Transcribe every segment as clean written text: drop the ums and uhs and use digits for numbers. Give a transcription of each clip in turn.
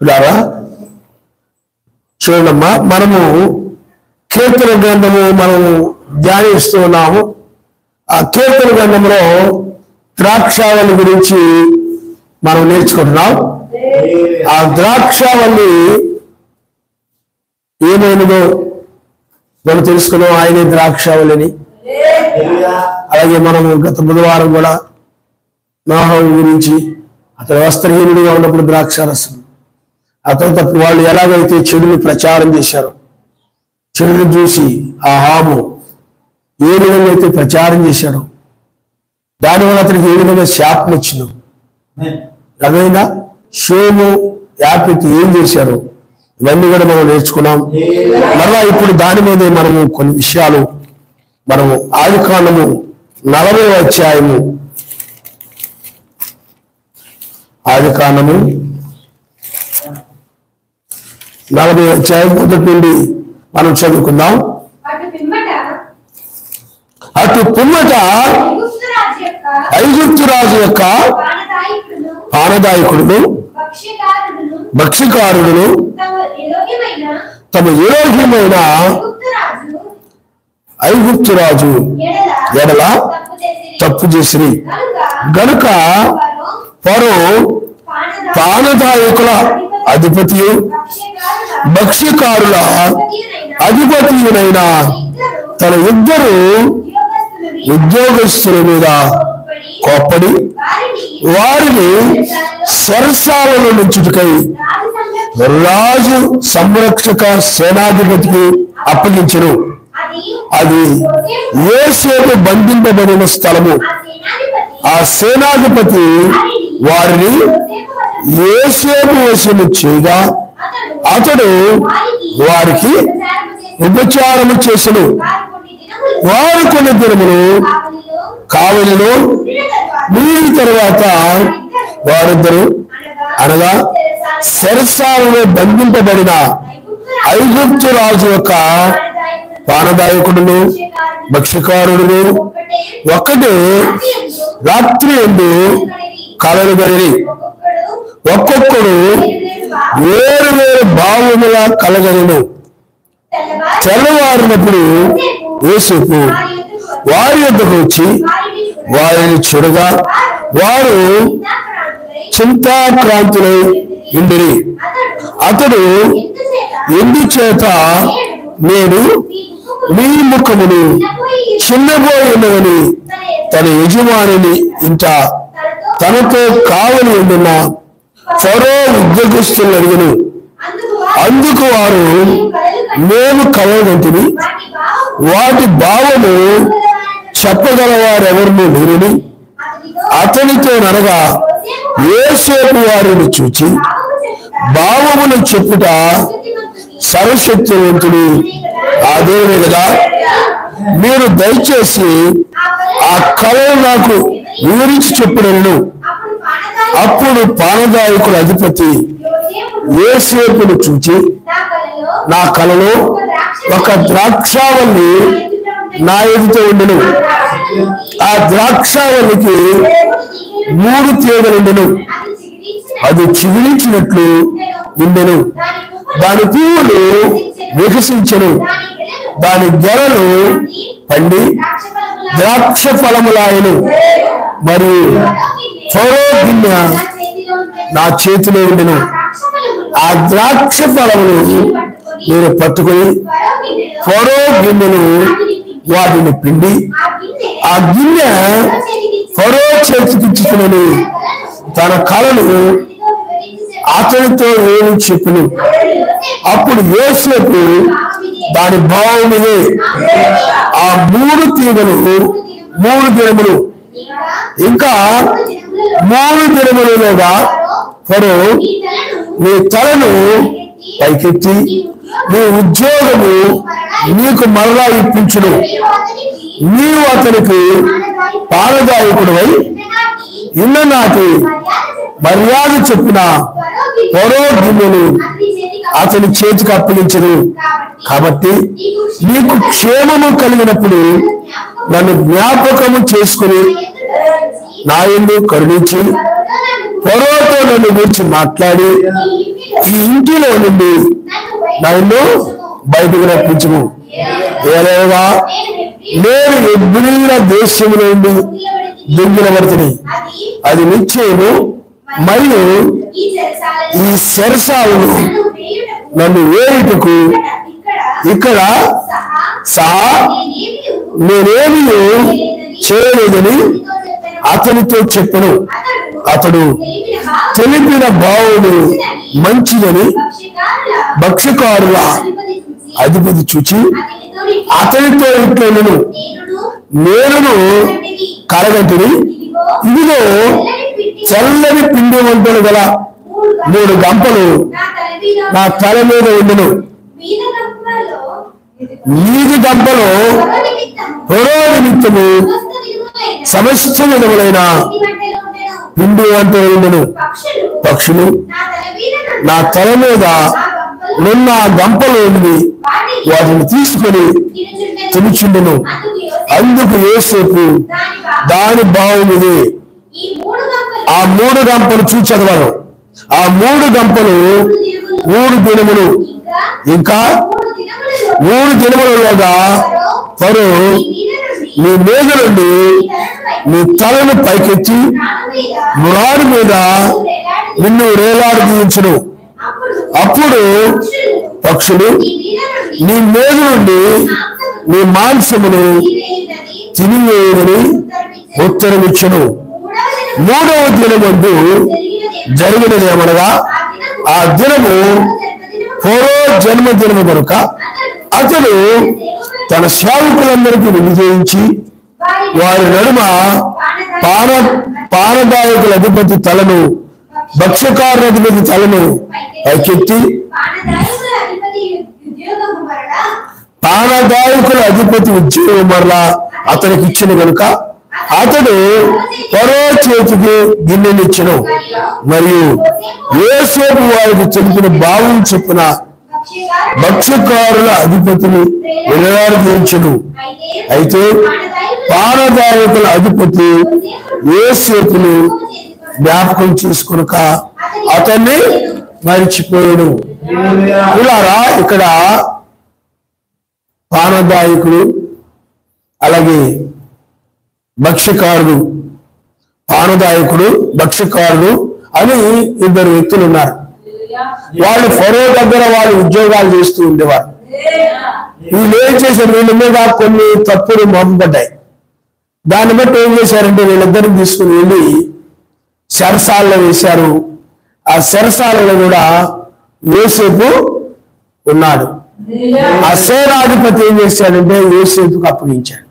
ఇలారా చూడమ్మా, మనము కీర్తన గ్రంథము మనము ధ్యానిస్తూ ఉన్నాము. ఆ కీర్తన గ్రంథంలో ద్రాక్షావళి గురించి మనం నేర్చుకుంటున్నాం. ఆ ద్రాక్షావళి ఏమైనదో మనం తెలుసుకున్నాం. ఆయనే ద్రాక్షావళిని. అలాగే మనము గత బుధవారం కూడా నోహం గురించి అతను వస్త్రహీనుడిగా ఉన్నప్పుడు ద్రాక్షారసం, ఆ తర్వాత వాళ్ళు ఎలాగైతే చెడుని ప్రచారం చేశారో, చెడుని చూసి ఆ హాము ఏ విధంగా అయితే ప్రచారం చేశాడో దానివల్ల అతనికి ఏ విధంగా శాపం వచ్చిందో, అదైనా షోము యాపికి ఏం చేశారో ఇవన్నీ కూడా మనం నేర్చుకున్నాం. మరలా ఇప్పుడు దాని మీదే మనము కొన్ని విషయాలు మనము ఆదికాండము 40వ అధ్యాయము, ఆదికాండము 40వ అధ్యాయం మొదటి నుండి మనం చదువుకుందాం. అటు పిమ్మట ఐగుప్తు రాజు యొక్క పానదాయకుడును భక్ష్యకారుడును తమ ఏలోహ్యమైన ఐగుప్తు రాజు ఎడల తప్పు చేసిరి గనుక ఫరో పానదాయకుల అధిపతియు భక్ష్యకారుల అధిపతియునైన తన ఇద్దరు ఉద్యోగస్తుల మీద కోప్పడి వారిని సరసాలలో నుంచుటకై రాజు సంరక్షక సేనాధిపతికి అప్పగించెను. అది యోసేపు బంధింపబడిన స్థలము. ఆ సేనాధిపతి వారిని యోసేపు వశము చేయగా అతడు వారికి ఉపచారము చేసెను. వారు కొన్ని దినములు కావలిలో మీరిన తరువాత వారిద్దరు అనగా సెరసాలలో బంధింపబడిన ఐగుప్తు రాజు యొక్క పానదాయకుడును భక్ష్యకారుడును ఒక్కటే రాత్రి ఎందు కలలు గలిగి ఒక్కొక్కడు వేరు వేరు భావముల కలగలను. తెల్లవారినప్పుడు యోసేపు వారి యొద్దకు వచ్చి వారిని చూడగా వారు చింతాక్రాంతులై ఉండిరి. అతడు ఎందుచేత నేను మీ ముఖమును చిన్నబోయినవని తన యజమానిని ఇంట తనతో కావలి ఉండిన ఫరో ఉద్యోగస్తులను అడిగను. అందుకు వారు మేము కలగంటిని వాటి భావము చెప్పగలవారెవరిని లేరని అతనితో ననగా యోసేపు వారిని చూచి భావమును చెప్పుట సర్వశక్తివంతుడు ఆ దేవుడే కదా, మీరు దయచేసి ఆ కళను నాకు వివరించి చెప్పినను. అప్పుడు పానదాయకుల అధిపతి యోసేపును చూచి నా కలలో ఒక ద్రాక్షావల్లి నా ఎదుట ఉండెను. ఆ ద్రాక్షావల్లికి 3 తీగలుండెను. అది చిగురించినట్లు ఉండెను. దాని పువ్వులు వికసించెను. దాని గెలలు పండి ద్రాక్ష ఫలములాయను. మరియు ఫరో గిన్నె నా చేతిలో ఉండెను. ఆ ద్రాక్ష ఫలములు నేను పట్టుకొని ఫరో గిన్నెను వాటిని పిండి ఆ గిన్నె ఫరో చేతికిచ్చుకుని తన కళను అతనితో ఏమి చెప్పును. అప్పుడు యోసేపు దాని భావమునే ఆ 3 తీగలు 3 దినములు ఇంకా 3 దినములుగా ఫరో నీ తలను పైకెత్తి నీ ఉద్యోగము నీకు మరలా ఇప్పించును. నీవు అతనికి పానదాయకుడవై ఇన్ననాటి మర్యాద చెప్పిన ఫరో గిన్నెను అతని చేతికి అప్పగించను. కాబట్టి నీకు క్షేమము కలిగినప్పుడు నన్ను జ్ఞాపకము చేసుకుని నా యందు కరుణించి ఫరోతో నన్ను గురించి మాట్లాడి ఈ ఇంటిలో నుండి నన్ను బయటకు రప్పించుము. ఏలేవా నేను హెబ్రీయుల దేశంలో నుండి దొంగిలబడుతుంది, అది నిశ్చయము. మరియు ఈ చెరసాలను నన్ను వేయుటకు ఇక్కడ సహా నేనేమి చేయలేదని అతనితో చెప్పను. అతడు తెలిపిన భావుడు మంచిదని భక్ష్యకారుల అధిపతి చూచి అతనితో ఇట్లను నేను కరగంటిని, ఇదిగో చల్లని పిండి వంటలు గల 3 గంపలు నా తల మీద ఉండను. మీది గంపలో పొరో నిమిత్తము సమస్త విధములైన పిండి వంటలు ఉండను. పక్షులు నా తల మీద నిన్న గంపలో ఉండి వాటిని తీసుకొని తినుచుండును. అందుకు యోసేపు దాని బావునిది. ఆ 3 గంపలు చూసి చదవను. ఆ 3 గంపలు 3 దినములు, ఇంకా 3 దినములుగా ఫరో నీ మీద నుండి నీ తలను పైకెత్తి మురారి మీద నిన్ను వేలాడదీయించును. అప్పుడు పక్షులు నీ మీద నుండి నీ మాంసమును తినివేయని ఉత్తరమిచ్చును. 3వ దినమందు జరిగినదేమనగా ఆ దినము ఫరో జన్మదినము కనుక అతడు తన సేవకులందరికీ విధి చేయించి వారి నడుమ పానదాయకుల అధిపతి తలను భక్ష్యకారుల అధిపతి తలను పైకెత్తి పానదాయకుల అధిపతి ఉద్యోగం మరలా అతనికి ఇచ్చిన కనుక అతడు ఫరో చేతికి గిన్నెనిచ్చెను. మరియు యోసేపు వారికి తెలిపిన భావం చొప్పున భక్ష్యకారుల అధిపతిని వేలాడదీయించెను. అయితే పానదాయకుల అధిపతి యోసేపును జ్ఞాపకం చేసుకొనక అతన్ని మరిచిపోయాడు. ఇలారా ఇక్కడ పానదాయకుడు అలాగే భక్ష్యకారుడు, పానదాయకుడు భక్ష్యకారుడు అని 2 వ్యక్తులు ఉన్నారు. వాళ్ళు ఫరో దగ్గర వాళ్ళు ఉద్యోగాలు చేస్తూ ఉండేవారు. వీళ్ళు ఏం చేశారు, వీళ్ళ మీద కొన్ని తప్పులు మోపబడ్డాయి. దాన్ని బట్టి ఏం చేశారంటే వీళ్ళిద్దరిని తీసుకుని వెళ్ళి చెరసాలలో వేశారు. ఆ చెరసాలలో కూడా యోసేపు ఉన్నాడు. ఆ సేనాధిపతి ఏం చేశాడంటే యోసేపుకు అప్పగించాడు.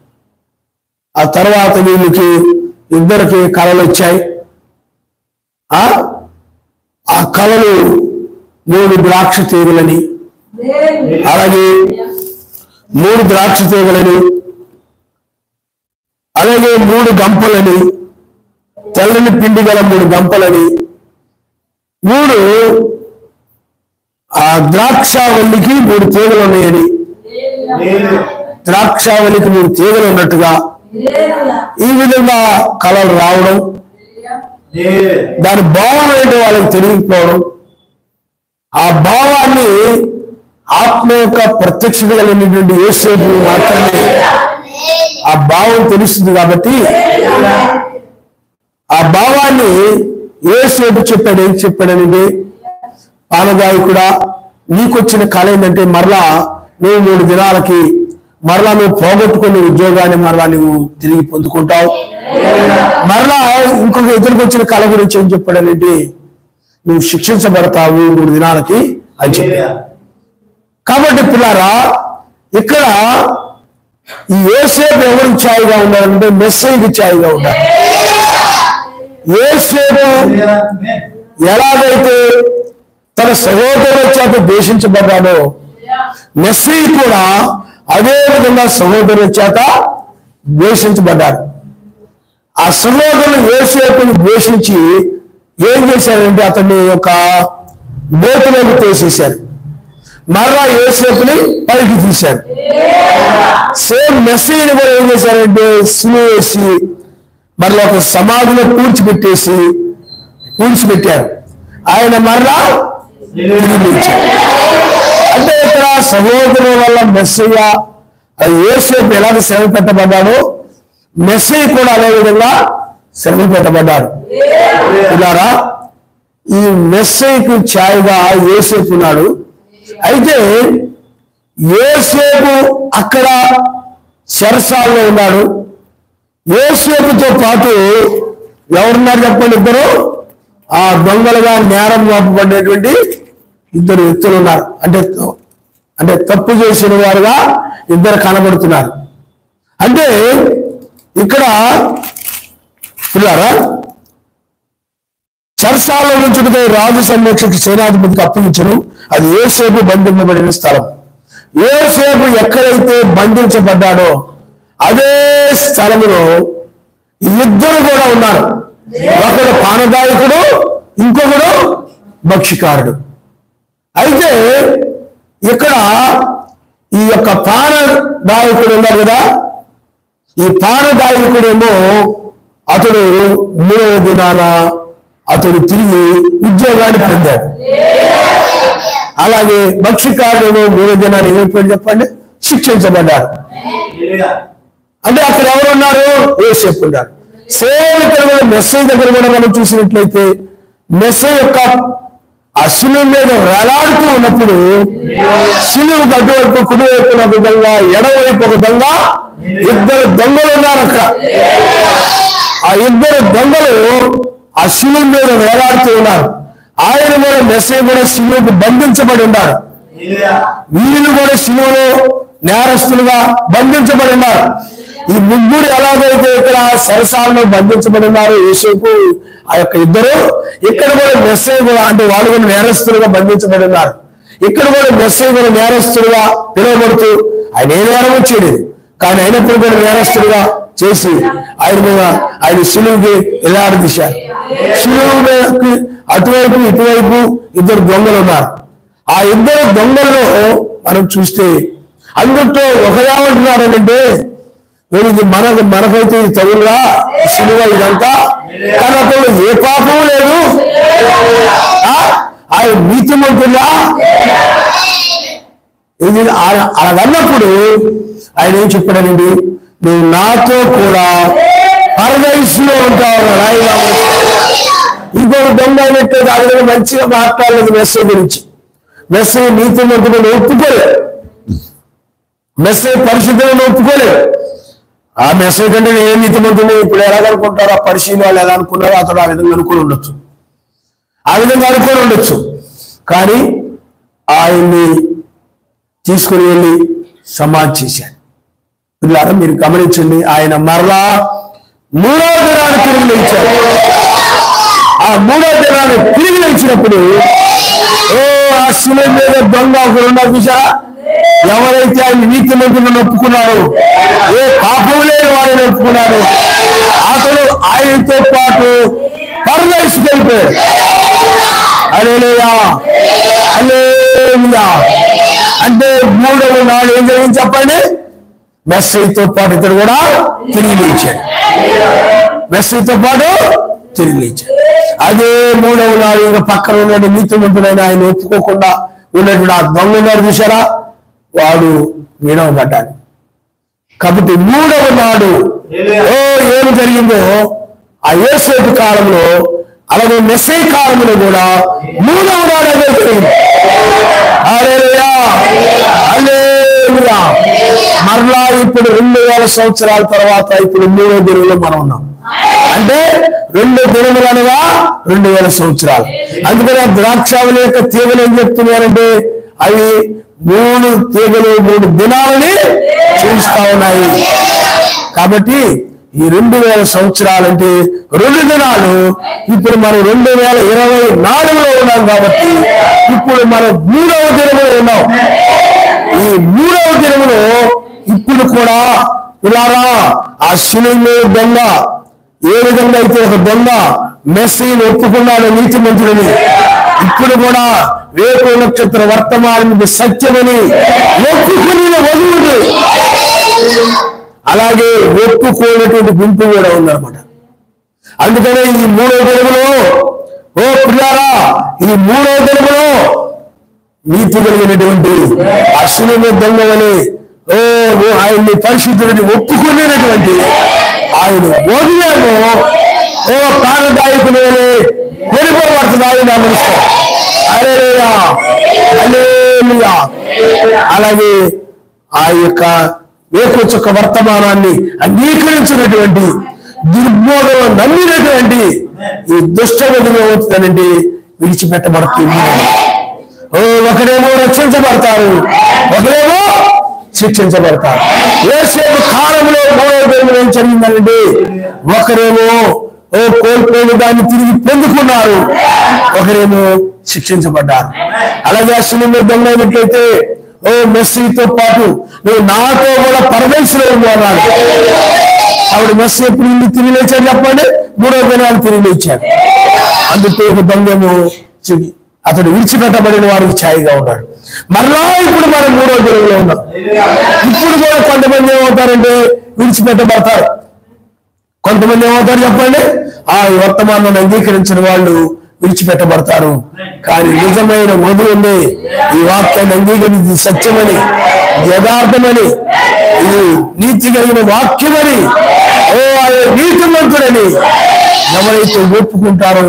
ఆ తర్వాత వీళ్ళకి 2 కళలు వచ్చాయి. ఆ కళలు 3 ద్రాక్ష తీగలని, అలాగే 3 ద్రాక్ష తీగలని, అలాగే 3 గంపలని, తెల్లని పిండి గల 3 గంపలని, 3 ఆ ద్రాక్షావల్లికి 3 తీగలు ఉన్నాయని, ద్రాక్షావల్లికి 3 తీగలు ఉన్నట్టుగా ఈ విధంగా కళలు రావడం, దాని భావం ఏంటో వాళ్ళకి తెలియకపోవడం, ఆ భావాన్ని ఆత్మ యొక్క ప్రత్యక్షత కలిగినటువంటి యోసేపు మాత్రమే ఆ భావం తెలుస్తుంది. కాబట్టి ఆ భావాన్ని యోసేపు చెప్పాడు. ఏం చెప్పాడనంటే, పానదాయకుడా నీకొచ్చిన కళ ఏంటంటే మరలా నువ్వు 3 దినాలకి మరలా నువ్వు పోగొట్టుకునే ఉద్యోగాన్ని మరలా నువ్వు తిరిగి పొందుకుంటావు. మరలా ఇంకొక ఎదురుకు వచ్చిన కళ గురించి ఏం చెప్పాడనంటే నువ్వు శిక్షించబడతావు 3 దినాలకి అని చెప్పాడు. కాబట్టి పిల్లారా ఇక్కడ ఈ యోసేపు ఎవరికి ఛాయిగా ఉండాలంటే మెస్సీకి ఛాయిగా ఉండాలి. యోసేపు ఎలాగైతే తన సహోదరుల చేత ద్వేషించబడ్డాడో మెస్సీ కూడా అదే విధంగా సహోదరుల చేత ద్వేషించబడ్డాడు. ఆ సహోదరులు యోసేపుని ద్వేషించి ఏం చేశారంటే అతన్ని ఒక బోతులోకి తోసేశారు. మరలా యోసేపుని పైకి తీశారు. సేమ్ మెస్సీని కూడా ఏం చేశారంటే సిలువేసి మరలా ఒక సమాధిలో పూడ్చిపెట్టారు. ఆయన మరలా తిరిగి లేచాడు. అంటే ఇక్కడ సహోదరుల వల్ల మెస్సయ్య అది యోసేపు ఎలాగ శ్రమ పెట్టబడ్డాడో మెస్సయ్య కూడా అదే విధంగా శ్రమ పెట్టబడ్డాడు. ఇలారా ఈ మెస్సయ్యకు ఛాయగా యోసేపు ఉన్నాడు. అయితే యోసేపు అక్కడ చెరసాలలో ఉన్నాడు. యోసేపుతో పాటు ఎవరున్నారు చెప్పండి? ఇద్దరు ఆ దొంగలుగా నేరం మోపబడినటువంటి ఇద్దరు వ్యక్తులు ఉన్నారు. అంటే తప్పు చేసిన వారుగా ఇద్దరు కనబడుతున్నారు. అంటే ఇక్కడ పిల్లారా చెరసాలలో నుంచుటకై రాజు సంరక్షకు సేనాధిపతికి అప్పగించను. అది యోసేపు బంధింపబడిన స్థలం. యోసేపు ఎక్కడైతే బంధించబడ్డాడో అదే స్థలంలో ఇద్దరు కూడా ఉన్నారు. ఒకడు పానదాయకుడు, ఇంకొకడు భక్షికారుడు. అయితే ఇక్కడ ఈ యొక్క పానదాయకుడు ఉన్నారు కదా, ఈ పానదాయకుడేమో అతడు 3వ దినాన అతడు తిరిగి ఉద్యోగాన్ని పొందాడు. అలాగే భక్షికారుడేమో 3వ దినాన్ని ఏమైపోయాడు చెప్పండి? శిక్షించబడ్డాడు. అంటే అక్కడ ఎవరు ఉన్నారు? యోసేపు ఉన్నారు. సేమ్ ఇక్కడ కూడా మెస్సయ్య దగ్గర కూడా మనం చూసినట్లయితే మెస్సయ్య యొక్క ఆ శిలువ మీద వేలాడుతూ ఉన్నప్పుడు శిలువకు అటువైపు కుడివైపున ఒక దొంగ, ఎడవైపు ఒక దొంగ, ఇద్దరు దొంగలు ఉన్నారు అక్కడ. ఆ ఇద్దరు దొంగలు ఆ శిలువ మీద వేలాడుతూ ఉన్నారు. ఆయన కూడా మెస్సయ్య కూడా శిలువకు బంధించబడి ఉన్నారు. వీళ్ళు కూడా శిలువలో నేరస్తులుగా బంధించబడి ఉన్నారు. ఈ ముగ్గురు ఎలాగైతే ఇక్కడ సరసాలను బంధించబడి ఉన్నారు యోసేపు ఆ యొక్క ఇద్దరు, ఇక్కడ కూడా మెస్సయ్య కూడా అంటే వాళ్ళు కూడా నేరస్తులుగా బంధించబడి ఉన్నారు. ఇక్కడ కూడా మెస్సయ్య కూడా నేరస్తులుగా పిలువబడుతూ ఆయన ఏ నేరం వచ్చేది కానీ అయినప్పుడు కూడా నేరస్తులుగా చేసి ఆయన శిలువుకి ఎలాడదీశారు. శిలువుకి అటువైపు ఇటువైపు ఇద్దరు దొంగలు ఉన్నారు. ఆ ఇద్దరు దొంగల్లో మనం చూస్తే అందులో ఒకరేమంటున్నారంటే ఇది మనకైతే ఇది తగులుగా శిలువ ఇదంతా, కానీ అతడు ఏ పాపము లేదు, ఆయన నీతిమంతుడా. ఇది అన్నప్పుడు ఆయన ఏం చెప్పాడండి? నువ్వు నాతో కూడా పరదేశంలో ఉంటావు. ఇంకొక దొంగ అయినట్టు దాని మంచిగా మాట్లాడలేదు మెస్సయ్య గురించి. మెస్సయ్య నీతిమంతుడు ఒప్పుకోలేదు, మెస్సయ్య పరిశుద్ధులను ఒప్పుకోలేదు. ఆ మెస్సయ్య కంటే ఏ నీతిమంతుడు ఇప్పుడు ఎలాగనుకుంటారు? ఆ పరిశీలి వాళ్ళు ఎలా అనుకున్నారో అతడు ఆ విధంగా అనుకుని ఉండొచ్చు, ఆ విధంగా అనుకుని ఉండొచ్చు. కానీ ఆయన్ని తీసుకుని వెళ్ళి సమాధి చేశాడు. పిల్లారా మీరు గమనించండి, ఆయన మరలా 3వ దినాన్ని తిరిగి లేచాడు. ఆ 3వ దినాన్ని తిరిగి లేచినప్పుడు ఆ శిలువ మీద దొంగ ఒకరు ఉన్నారు చూసారా? ఎవరైతే ఆయన నీతిమంతులను ఒప్పుకున్నారో, ఏ పాపం లేని వాడిని ఒప్పుకున్నారో అతడు ఆయనతో పాటు పరదేశికి వెళ్ళిపోయాడు. హల్లెలూయా, హల్లెలూయా. అంటే 3వ నాడు ఏం జరిగింది చెప్పండి? మెస్సయ్యతో పాటు ఇతడు కూడా తిరిగి లేచాడు. మెస్సయ్యతో పాటు తిరిగి లేచాడు. అదే 3వ నాడు ఇంకా పక్కన ఉన్న నీతిమంతుడైన ఆయన ఒప్పుకోకుండా ఉన్నటువంటి ఆ దొంగ ఉన్నారు చూసారా? వాడు వినవబడ్డాడు. కాబట్టి 3వ నాడు ఏమి జరిగిందో ఆ యోసేపు కాలంలో అలాగే మెస్సయ్య కాలంలో కూడా 3వ నాడు అదే జరిగింది. హల్లెలూయా, హల్లెలూయా. మరలా ఇప్పుడు 2000 సంవత్సరాల తర్వాత ఇప్పుడు 3వ దినంలో మనం ఉన్నాం. అంటే 2 దినములు అనగా 2000 సంవత్సరాలు. అందుకని ఆ ద్రాక్షావళి యొక్క తీగలు ఏం చెప్తున్నారంటే అవి 3 తీగలు 3 దినాలని చూపిస్తా ఉన్నాయి. కాబట్టి ఈ 2000 సంవత్సరాలంటే 2 దినాలు. ఇప్పుడు మనం 2024లో ఉన్నాం కాబట్టి ఇప్పుడు మనం 3వ దినములో ఉన్నాం. ఈ 3వ దినములో ఇప్పుడు కూడా ఇలారా ఆ శిలువ దొంగ ఏ విధంగా అయితే ఒక దొంగ మెస్సయ్యను ఒప్పుకున్నాడు నీతిమంతుడిని, ఇప్పుడు కూడా రేపు నక్షత్ర వర్తమానం సత్యమని ఒప్పుకుని వధువుడు అలాగే ఒప్పుకోనటువంటి గుంపు కూడా ఉందన్నమాట. అందుకనే ఈ 3వ దినములో ఓ పిల్లారా, ఈ 3వ దినములో నీతి కలిగినటువంటి అశ్విని దొంగ వలె ఆయన్ని పరిశుద్ధుడిని ఒప్పుకునేటువంటి ఆయన ఓడియాను ప్రాణదాయకుని వలె కొనిపోబడుతుంది. ఆయన నమస్కారం. అలాగే ఆ యొక్క ఏకొచ్చొక్క వర్తమానాన్ని అంగీకరించినటువంటి దుర్బోధం నమ్మినటువంటి ఈ దుష్టగతిలో అవుతుందనండి విడిచిపెట్టబడుతుంది. ఒకరేమో రక్షించబడతారు, ఒకరేమో శిక్షించబడతారు. యేసేపు కాలంలో ఏం జరిగిందనండి, ఒకరేమో కోల్పోయిన దాన్ని తిరిగి పొందుకున్నారు, ఒకరేమో శిక్షించబడ్డారు. అలాగే అశ్విని దొంగైనట్లయితే మెస్సీతో పాటు నువ్వు నాతో కూడా పరదేశంలో ఉన్నాడు. ఆవిడ మెస్సీ ఎప్పుడు ఇల్లు తిరిగి లేచాడు చెప్పండి, 3వ దినాలు తిరిగి లేచాడు. అందుకే ఒక దొంగము అతడు విడిచిపెట్టబడిన వారికి ఛాయిగా ఉన్నాడు. మరలా ఇప్పుడు మనం 3వ దినంలో ఉన్నాం. ఇప్పుడు కూడా కొంతమంది ఏమవుతారంటే విడిచిపెట్టబడతారు, కొంతమంది ఏమవుతారు చెప్పండి, ఆ వర్తమానాన్ని అంగీకరించిన వాళ్ళు విడిచిపెట్టబడతారు. కానీ నిజమైన వధువు ఉంది, ఈ వాక్యాన్ని అంగీకరించి సత్యమని, యథార్థమని, ఇది నీతి కలిగిన వాక్యమని, నీతిమంతుడని ఎవరైతే ఒప్పుకుంటారో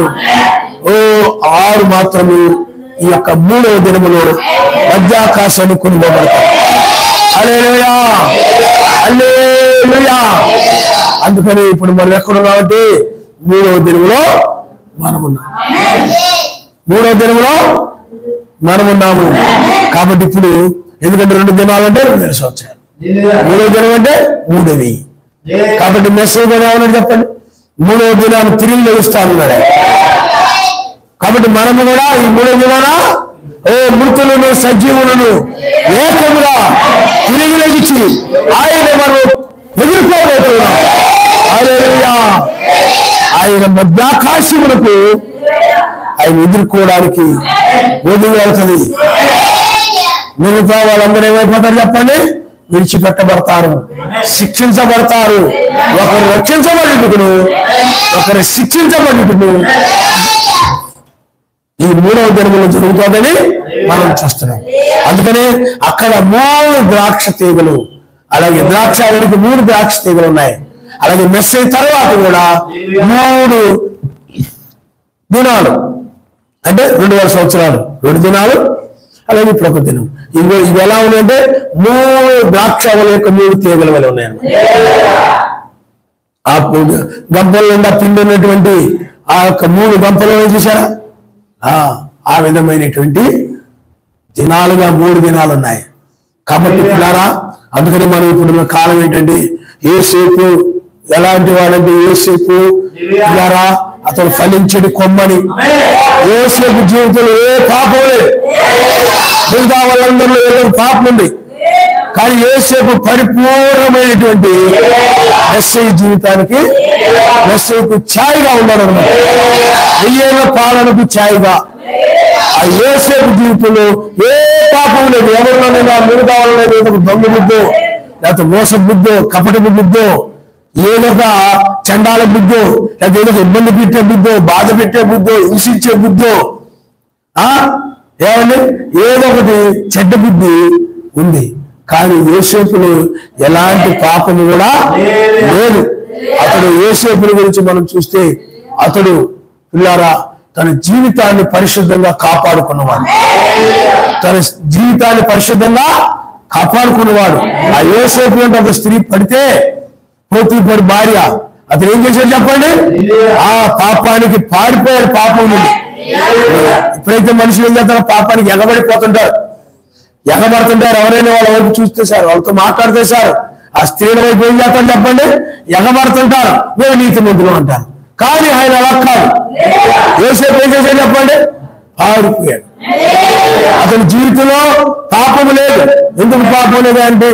ఆరు మాత్రమే ఈ యొక్క 3వ దినములో మధ్యాకాశాన్ని కొనుగోబడతారు. హల్లెలూయా, హల్లెలూయా. అందుకని ఇప్పుడు మనం ఎక్కడున్నామంటే 3వ దినములో మనమున్నాం. 3వ దినంలో మనమున్నాము. కాబట్టి ఇప్పుడు ఎందుకంటే 2 దినాలంటే 2 సంవత్సరాలు, 3వ దినం అంటే 3వి. కాబట్టి మెసేజ్ ఏమన్నా చెప్పండి, 3వ దినాన్ని తిరిగి లభిస్తానన్నాడు. కాబట్టి మనము కూడా ఈ 3వ దినాన మృతులను సజీవులను ఏకముగా తిరిగి లభించి ఆయన మనం ఎదుర్కోబోతున్నాం. హల్లెలూయా. ఆయన మధ్యాకాశములకు ఆయన ఎదుర్కోవడానికి వదిలి వెళ్తుంది. మిగతా వాళ్ళందరూ ఏమైపోతారు చెప్పండి, విడిచిపెట్టబడతారు, శిక్షించబడతారు. ఒకరు రక్షించబడినప్పుడు, ఒకరు శిక్షించబడినప్పుడు ఈ 3వ దినములో జరుగుతుందని మనం చూస్తున్నాం. అందుకనే అక్కడ 3 ద్రాక్ష తీగలు, అలాగే ద్రాక్షానికి 3 ద్రాక్ష తీగలు ఉన్నాయి. అలాగే మెస్సేజ్ తర్వాత కూడా 3 దినాలు అంటే 2,000 సంవత్సరాలు, 2 దినాలు, అలాగే ఇప్పుడు 1 దినం. ఇవి ఎలా ఉన్నాయంటే 3 ద్రాక్షల యొక్క 3 తీగల వల్ల ఉన్నాయన్నమాట. ఆ గంపల నిండా పిండి ఉన్నటువంటి ఆ యొక్క 3 గంపలు చూసారా, ఆ విధమైనటువంటి దినాలుగా 3 దినాలు ఉన్నాయి. కాబట్టి పిల్లారా, అందుకని మనం ఇప్పుడు కాలం ఏంటంటే యేసేపు ఎలాంటి వాడంటే యేసేపు పిల్లారా అతను ఫలించడి కొమ్మని. యేసేపు జీవితంలో ఏ పాపం లేదు, మిగతా వాళ్ళందరిలో ఏదో పాపం ఉంది. కానీ యేసేపు పరిపూర్ణమైనటువంటి మెస్సీ జీవితానికి, మెస్సీకు ఛాయిగా ఉన్నాడు అన్నమాట. 1000 ఏళ్ల పాలనకు ఛాయిగా ఆ యేసేపు జీవితంలో ఏ పాపం లేదు. ఎవరిలోనైనా మిగతా వాళ్ళలో ఏదో దొంగ బుద్ధో, లేకపోతే మోస బుద్ధో, కపట బుద్ధో, ఏదో ఒక చండాల బుద్ధో, లేకపోతే ఏదో ఇబ్బంది పెట్టే బుద్ధో, బాధ పెట్టే బుద్ధో, హింసించే బుద్ధో, ఏమండి ఏదో ఒకటి చెడ్డ బుద్ధి ఉంది. కానీ యేసేపులో ఎలాంటి పాపము కూడా లేదు. అతడు యేసేపుని గురించి మనం చూస్తే అతడు పిల్లారా తన జీవితాన్ని పరిశుద్ధంగా కాపాడుకున్నవాడు, తన జీవితాన్ని పరిశుద్ధంగా కాపాడుకున్నవాడు. ఆ యేసేపు అంటే ఒక స్త్రీ పడితే పోతీఫరు భార్య, అతను ఏం చేశాడు చెప్పండి, ఆ పాపానికి పారిపోయాడు. పాపం నుండి ఎప్పుడైతే మనుషులు ఏం చేస్తారో పాపానికి ఎగబడిపోతుంటారు, ఎవరైనా వాళ్ళ వైపు చూస్తే సార్, వాళ్ళతో మాట్లాడితే సార్, ఆ స్త్రీల వైపు ఏం చేస్తారు చెప్పండి, ఎగబడుతుంటారు, మేము నీతిమంతులు అంటారు. కానీ ఆయన అలా కాదు. యేసేపు ఏం చేశాడు చెప్పండి, పారిపోయాడు. అతని జీవితంలో పాపము లేదు. ఎందుకు పాపం లేదు అంటే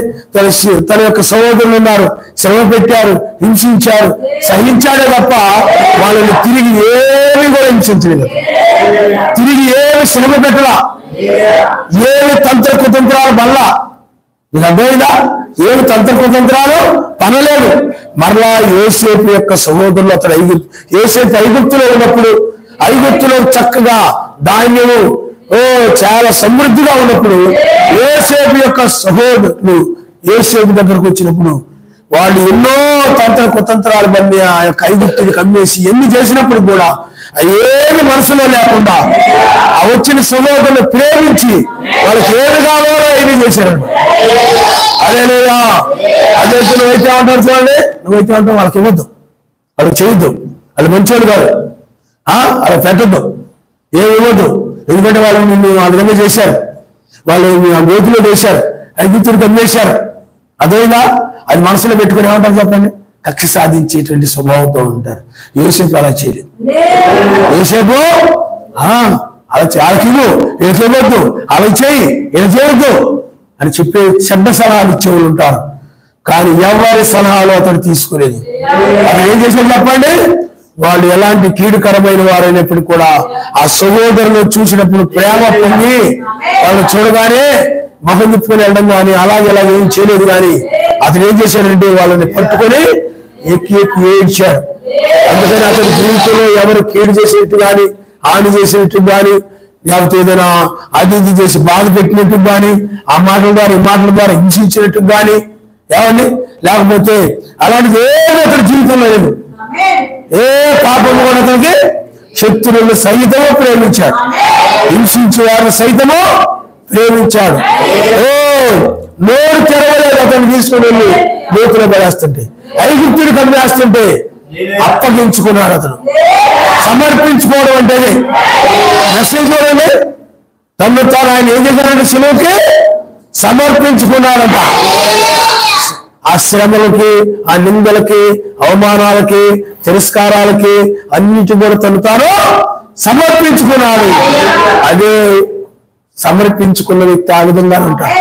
తన యొక్క సహోదరులు ఉన్నారు, శ్రమ పెట్టారు, హింసించారు, సహించాడే తప్ప వాళ్ళని తిరిగి ఏమి కూడా హింసించలేదు, తిరిగి ఏమి శ్రమ పెట్టలా, ఏమి తంత్ర కుతంత్రాలు వల్ల. మీకు అర్థమైందా? ఏమి తంత్ర కుతంత్రాలు పనలేదు. మరలా యేసేపు యొక్క సహోదరులు అతడు యేసేపు ఐగుప్తులో ఉన్నప్పుడు ఐగుప్తులో చక్కగా ధాన్యము చాలా సమృద్ధిగా ఉన్నప్పుడు యోసేపు యొక్క సహోదరులు యోసేపు దగ్గరకు వచ్చినప్పుడు వాళ్ళు ఎన్నో కుతంత్రాలు బండి ఆ యొక్క ఐగుప్తుని కమ్మేసి ఎన్ని చేసినప్పుడు కూడా ఏమి మనసులో లేకుండా ఆ వచ్చిన సహోదరులు ప్రేమించి వాళ్ళకి ఏమి కావాలో ఏమి చేశారండి. అదేలేదా అదే నువ్వైతే ఉంటారు చూడండి, నువ్వైతే ఉంటావు వాళ్ళకి ఇవ్వద్దు, వాళ్ళకి చేయొద్దు, వాళ్ళు మంచోళ్ళు కాదు, అలా పెట్టద్దు, ఏమి ఇవ్వద్దు. ఎందుకంటే వాళ్ళు నిన్ను ఆ విధంగా చేశారు, వాళ్ళు ఆ గోతిలో వేశారు, ఐగుప్తుని కమ్మేశారు. అదేనా అది మనసులో పెట్టుకుని ఏమంటారు చెప్పండి, కక్ష సాధించేటువంటి స్వభావంతో ఉంటారు. యోసేపు అలా చేయలేదు. యోసేపు అలా వాళ్ళకివ్వు, వీళ్ళకి ఇవ్వద్దు, అలా చేయి, ఇలా చేయొద్దు అని చెప్పే చెడ్డ సలహాలు ఇచ్చేవాళ్ళు ఉంటారు. కానీ ఎవరి సలహాలు అతను తీసుకోలేదు. అతను ఏం చేశాడు చెప్పండి, వాళ్ళు ఎలాంటి కీడుకరమైన వారైనప్పుడు కూడా ఆ సహోదరులు చూసినప్పుడు ప్రేమ పొంది వాళ్ళు చూడగానే మొహం తిప్పుకొని వెళ్ళడం కానీ అలాగే ఏం చేయలేదు. కానీ అతను ఏం చేశాడంటే వాళ్ళని పట్టుకొని ఎక్కి ఏడ్చాడు. అందుకని అతని జీవితంలో ఎవరు కీడు చేసేట్టు కానీ హాని చేసేట్టు కానీ లేకపోతే ఏదైనా అది చేసి బాధ పెట్టినట్టు కానీ ఆ మాటల ద్వారా ఈ మాటల ద్వారా హింసించినట్టు కానీ ఏమండి, లేకపోతే అలాంటిది ఏదో అతని జీవితంలో లేదు. ఏ పాపము కూడా అతనికి శత్రువులు సైతము ప్రేమించాడు, హింసించే వారిని సైతము ప్రేమించాడు. నోరు తెరవలేదు అతను తీసుకుని వెళ్ళి నూతులో పడేస్తుంటే, ఐగుప్తుని కమ్మేస్తుంటే అప్పగించుకున్నాడు. అతను సమర్పించుకోవడం అంటే మెసేజ్ చూడండి, తను తాను ఆయన ఏం చేశారంటే శిలువకి సమర్పించుకున్నాడంట. ఆ శ్రమలకి, ఆ నిందలకి, అవమానాలకి, తిరస్కారాలకి అన్నిటి కూడా తను తాను సమర్పించుకున్నాడు. అదే సమర్పించుకున్న వ్యక్తి ఆ విధంగా ఉంటాడు.